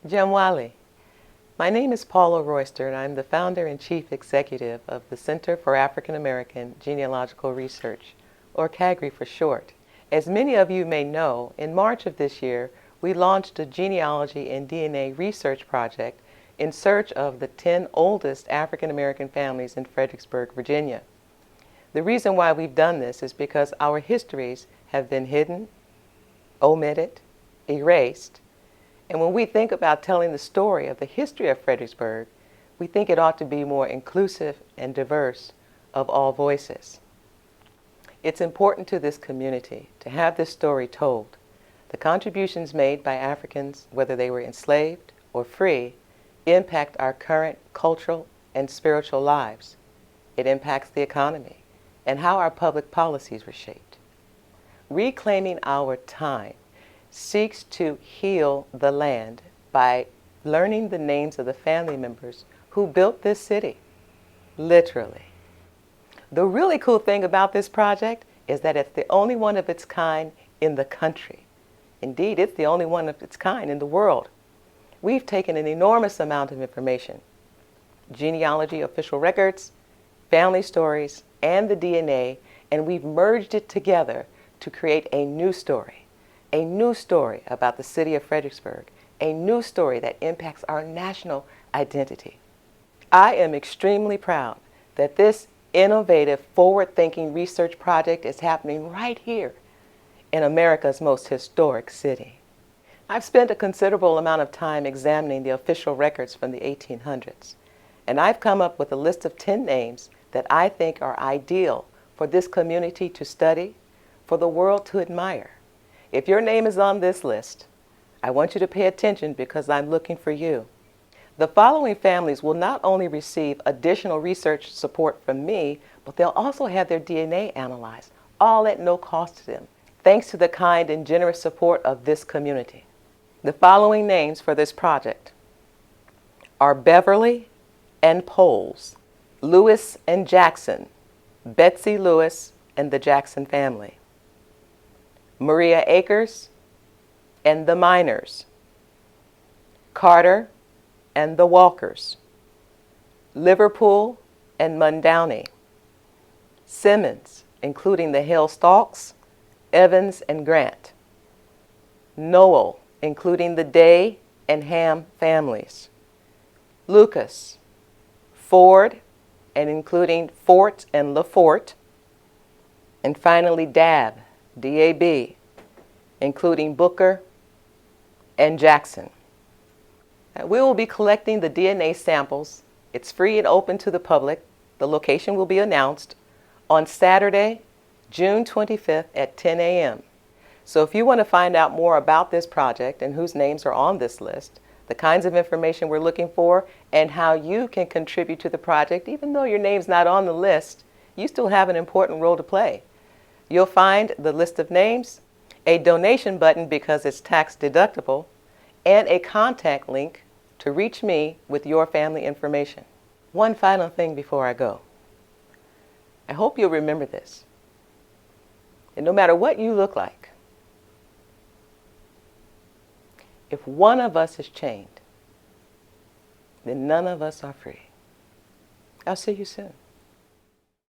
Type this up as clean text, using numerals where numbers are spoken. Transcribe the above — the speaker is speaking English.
Jamwali. My name is Paula Royster, and I'm the founder and chief executive of the Center for African American Genealogical Research, or CAAGRI for short. As many of you may know, in March of this year, we launched a genealogy and DNA research project in search of the 10 oldest African American families in Fredericksburg, Virginia. The reason why we've done this is because our histories have been hidden, omitted, erased, and when we think about telling the story of the history of Fredericksburg, we think it ought to be more inclusive and diverse of all voices. It's important to this community to have this story told. The contributions made by Africans, whether they were enslaved or free, impact our current cultural and spiritual lives. It impacts the economy and how our public policies were shaped. Reclaiming our time seeks to heal the land by learning the names of the family members who built this city, literally. The really cool thing about this project is that it's the only one of its kind in the country. Indeed, it's the only one of its kind in the world. We've taken an enormous amount of information, genealogy, official records, family stories, and the DNA, and we've merged it together to create a new story about the city of Fredericksburg, a new story that impacts our national identity. I am extremely proud that this innovative, forward-thinking research project is happening right here in America's most historic city. I've spent a considerable amount of time examining the official records from the 1800s, and I've come up with a list of 10 names that I think are ideal for this community to study, for the world to admire. If your name is on this list, I want you to pay attention because I'm looking for you. The following families will not only receive additional research support from me, but they'll also have their DNA analyzed, all at no cost to them, thanks to the kind and generous support of this community. The following names for this project are Beverly and Poles, Lewis and Jackson, Betsy Lewis and the Jackson family, Maria Akers and the Miners, Carter and the Walkers, Liverpool and Mundowney, Simmons, including the Hale Stalks, Evans and Grant, Noel, including the Day and Ham families, Lucas, Ford, and including Fort and LaForte, and finally Dab, D-A-B, including Booker and Jackson. We will be collecting the DNA samples. It's free and open to the public. The location will be announced on Saturday, June 25th at 10 a.m. So if you want to find out more about this project and whose names are on this list, the kinds of information we're looking for, and how you can contribute to the project, even though your name's not on the list, you still have an important role to play. You'll find the list of names, a donation button because it's tax deductible, and a contact link to reach me with your family information. One final thing before I go. I hope you'll remember this. And no matter what you look like, if one of us is chained, then none of us are free. I'll see you soon.